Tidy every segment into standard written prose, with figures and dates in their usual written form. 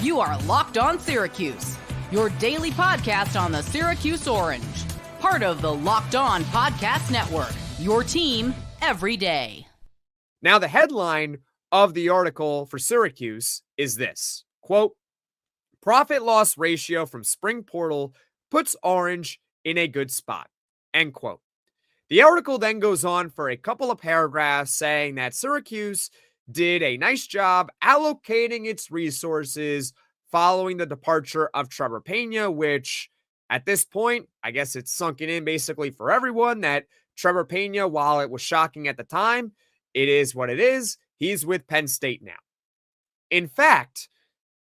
You are Locked On Syracuse, your daily podcast on the Syracuse Orange. Part of the Locked On Podcast Network, your team every day. Now, the headline of the article for Syracuse is this, quote, profit-loss ratio from spring portal puts Orange in a good spot, end quote. The article then goes on for a couple of paragraphs saying that Syracuse did a nice job allocating its resources following the departure of Trebor Pena, which at this point, I guess it's sunken in basically for everyone that Trebor Pena, while it was shocking at the time, it is what it is. He's with Penn State now. In fact,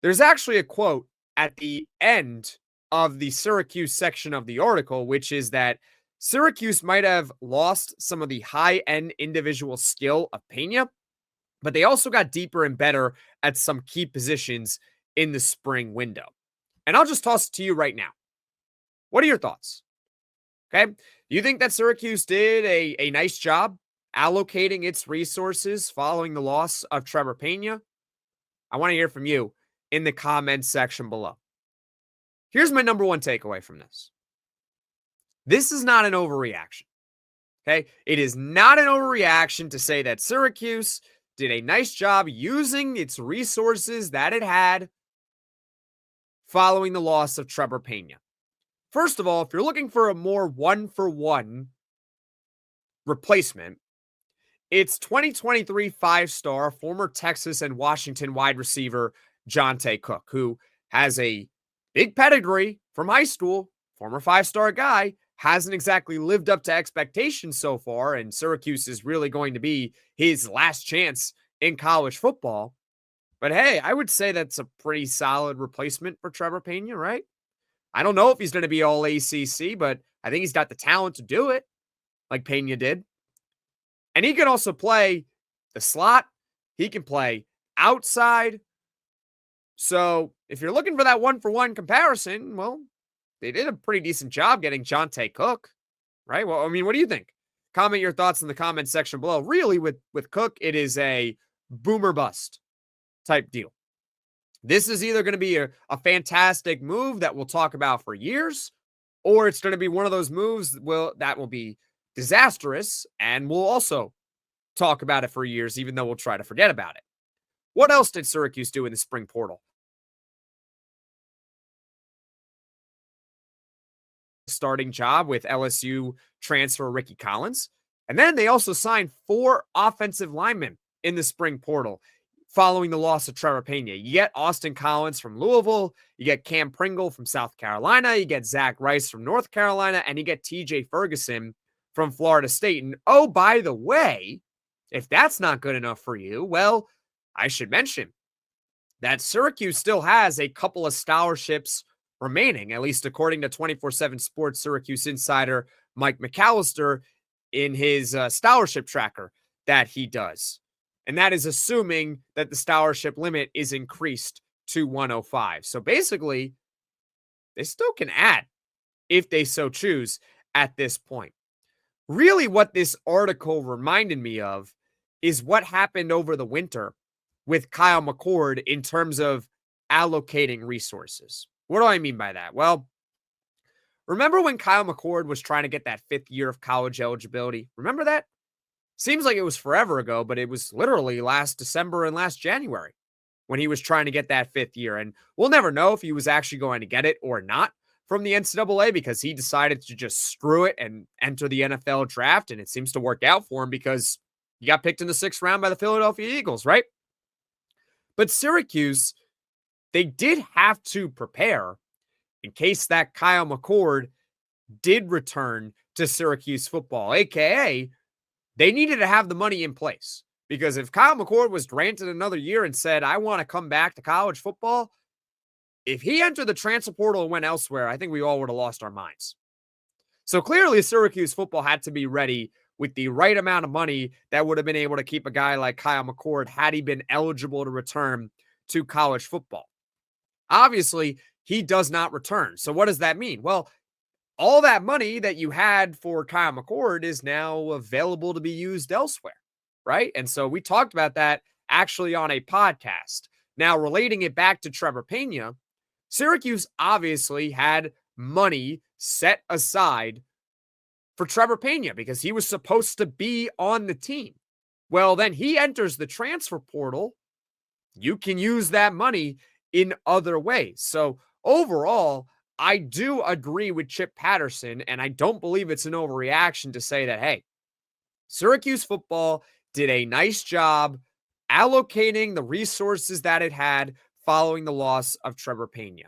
there's actually a quote at the end of the Syracuse section of the article, which is that Syracuse might have lost some of the high-end individual skill of Pena, but they also got deeper and better at some key positions in the spring window. And I'll just toss it to you right now. What are your thoughts? Okay. Do you think that Syracuse did a nice job allocating its resources following the loss of Trebor Pena? I want to hear from you in the comments section below. Here's my number one takeaway from this. This is not an overreaction. Okay. It is not an overreaction to say that Syracuse did a nice job using its resources that it had following the loss of Trebor Pena. First of all, if you're looking for a more one-for-one replacement, it's 2023 five-star former Texas and Washington wide receiver Johntay Cook, who has a big pedigree from high school, former five-star guy, hasn't exactly lived up to expectations so far, and Syracuse is really going to be his last chance in college football. But hey, I would say that's a pretty solid replacement for Trebor Pena, right? I don't know if he's going to be all ACC, but I think he's got the talent to do it, like Pena did. And he can also play the slot. He can play outside. So if you're looking for that one-for-one comparison, well, they did a pretty decent job getting Johntay Cook, right? Well, I mean, what do you think? Comment your thoughts in the comment section below. Really, with Cook, it is a boomer bust type deal. This is either going to be a fantastic move that we'll talk about for years, or it's going to be one of those moves that will be disastrous, and we'll also talk about it for years, even though we'll try to forget about it. What else did Syracuse do in the spring portal? Starting job with LSU transfer Ricky Collins. And then they also signed 4 offensive linemen in the spring portal following the loss of Trebor Pena. You get Austin Collins from Louisville, you get Cam Pringle from South Carolina, you get Zach Rice from North Carolina, and you get TJ Ferguson from Florida State. And oh, by the way, if that's not good enough for you, well, I should mention that Syracuse still has a couple of scholarships remaining, at least according to 24/7 Sports Syracuse insider Mike McAllister in his scholarship tracker that he does. And that is assuming that the scholarship limit is increased to 105. So basically, they still can add if they so choose at this point. Really, what this article reminded me of is what happened over the winter with Kyle McCord in terms of allocating resources. What do I mean by that? Well, remember when Kyle McCord was trying to get that 5th year of college eligibility? Remember that? Seems like it was forever ago, but it was literally last December and last January when he was trying to get that 5th year. And we'll never know if he was actually going to get it or not from the NCAA because he decided to just screw it and enter the NFL draft. And it seems to work out for him because he got picked in the 6th round by the Philadelphia Eagles, right? But Syracuse, they did have to prepare in case that Kyle McCord did return to Syracuse football, aka they needed to have the money in place. Because if Kyle McCord was granted another year and said, I want to come back to college football, if he entered the transfer portal and went elsewhere, I think we all would have lost our minds. So clearly Syracuse football had to be ready with the right amount of money that would have been able to keep a guy like Kyle McCord had he been eligible to return to college football. Obviously, he does not return. So what does that mean? Well, all that money that you had for Kyle McCord is now available to be used elsewhere, right? And so we talked about that actually on a podcast Now, relating it back to Trebor Pena, Syracuse obviously had money set aside for Trebor Pena because he was supposed to be on the team. Well, then he enters the transfer portal. You can use that money in other ways. So overall, I do agree with Chip Patterson, and I don't believe it's an overreaction to say that, hey, Syracuse football did a nice job allocating the resources that it had following the loss of Trebor Pena.